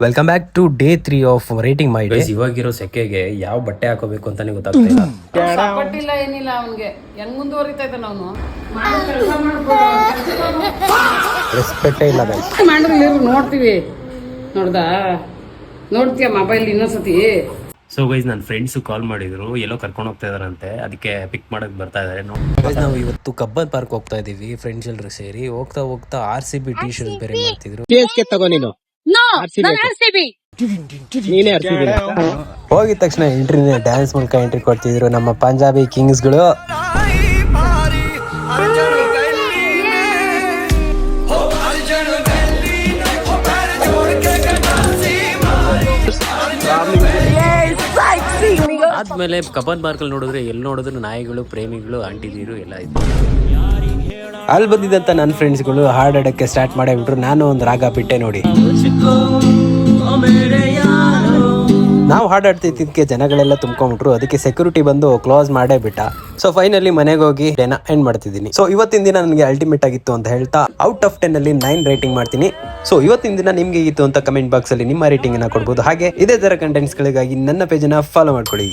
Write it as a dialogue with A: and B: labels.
A: Welcome back to day 3 of rating my day.
B: ಇವಾಗಿರೋ ಸೆಕೆಗೆ ಯಾವ ಬಟ್ಟೆ ಹಾಕೋಬೇಕು ಅಂತಾನೆ ಗೊತ್ತಾಗ್ತಾ ಇಲ್ಲ.
C: ಸಪಟ್ಟಿಲ್ಲ ಏನಿಲ್ಲ ಅವನಿಗೆ ಹೆಂಗ್ ಮುಂದುವರಿತಾ ಇದ್ದಾನ ಅವನು
A: ರೆಸ್ಪೆಕ್ಟೇ ಇಲ್ಲ ಗೈಸ್.
C: ಮಾಡಿದ್ರೆ ನೋಡ್ತೀವಿ ನೋಡ್ತೀಯ ಮೊಬೈಲ್ ಇನ್ನೊಂದ್ಸತಿ.
B: ಸೊ ಗೈಸ್ ನನ್ನ ಫ್ರೆಂಡ್ಸ್ ಕಾಲ್ ಮಾಡಿದ್ರು, ಎಲ್ಲೋ ಕರ್ಕೊಂಡು ಹೋಗ್ತಾ ಇದಾರಂತೆ, ಅದಕ್ಕೆ ಪಿಕ್ ಮಾಡಕ್ ಬರ್ತಾ ಇದಾರೆ.
A: ನಾವು ಇವತ್ತು ಕಬ್ಬನ್ ಪಾರ್ಕ್ ಹೋಗ್ತಾ ಇದೀವಿ ಫ್ರೆಂಡ್ಸ್ ಎಲ್ಲರೂ ಸೇರಿ. ಹೋಗ್ತಾ RCB ಟಿ ಶರ್ಟ್ ಬೇರೆ ಮಾಡ್ತಿದ್ರು. ಹೋಗಿದ ತಕ್ಷಣ ಎಂಟ್ರಿನೇ ಡ್ಯಾನ್ಸ್ ಮೂಲಕ ಎಂಟ್ರಿ ಕೊಡ್ತಿದ್ರು ನಮ್ಮ ಪಂಜಾಬಿ ಕಿಂಗ್ಸ್ಗಳು.
B: ಆದ್ಮೇಲೆ ಕಬ್ಬನ್ ಪಾರ್ಕ್ ಅಲ್ಲಿ ನೋಡಿದ್ರೆ ಎಲ್ಲಿ ನೋಡಿದ್ರು ನಾಯಿಗಳು, ಪ್ರೇಮಿಗಳು, ಆಂಟಿದಿರು ಎಲ್ಲ ಇತ್ತು.
A: ಅಲ್ಲಿ ಬಂದಿದ್ದಂತ ನನ್ನ ಫ್ರೆಂಡ್ಸ್ಗಳು ಹಾಡಾಡಕ್ಕೆ ಸ್ಟಾರ್ಟ್ ಮಾಡಿಬಿಟ್ರು. ನಾನು ಒಂದು ರಾಗ ಬಿಟ್ಟೆ ನೋಡಿ. ನಾವು ಹಾಡಾಡ್ತಿದ್ದಕ್ಕೆ ಜನಗಳೆಲ್ಲ ತುಂಬ್ಕೊಂಡ್ಬಿಟ್ರು. ಅದಕ್ಕೆ ಸೆಕ್ಯೂರಿಟಿ ಬಂದು ಕ್ಲೋಸ್ ಮಾಡೇ ಬಿಟ್ಟ. ಸೊ ಫೈನಲಿ ಮನೆಗೆ ಹೋಗಿ ಎಂಡ್ ಮಾಡ್ತಿದ್ದೀನಿ. ಸೊ ಇವತ್ತಿನ ದಿನ ನನಗೆ ಅಲ್ಟಿಮೇಟ್ ಆಗಿತ್ತು ಅಂತ ಹೇಳ್ತಾ ಔಟ್ ಆಫ್ 10 ಅಲ್ಲಿ 9 ರೇಟಿಂಗ್ ಮಾಡ್ತೀನಿ. ಸೊ ಇವತ್ತಿನ ದಿನ ನಿಮ್ಗೆ ಹೇಗಿತ್ತು ಅಂತ ಕಮೆಂಟ್ ಬಾಕ್ಸ್ ಅಲ್ಲಿ ನಿಮ್ಮ ರೇಟಿಂಗ್ ಅನ್ನ ಕೊಡ್ಬೋದು. ಹಾಗೆ ಇದೇ ತರ ಕಂಟೆಂಟ್ಸ್ ಗಳಿಗಾಗಿ ನನ್ನ ಪೇಜ್ ಅನ್ನ ಫಾಲೋ ಮಾಡ್ಕೊಳ್ಳಿ.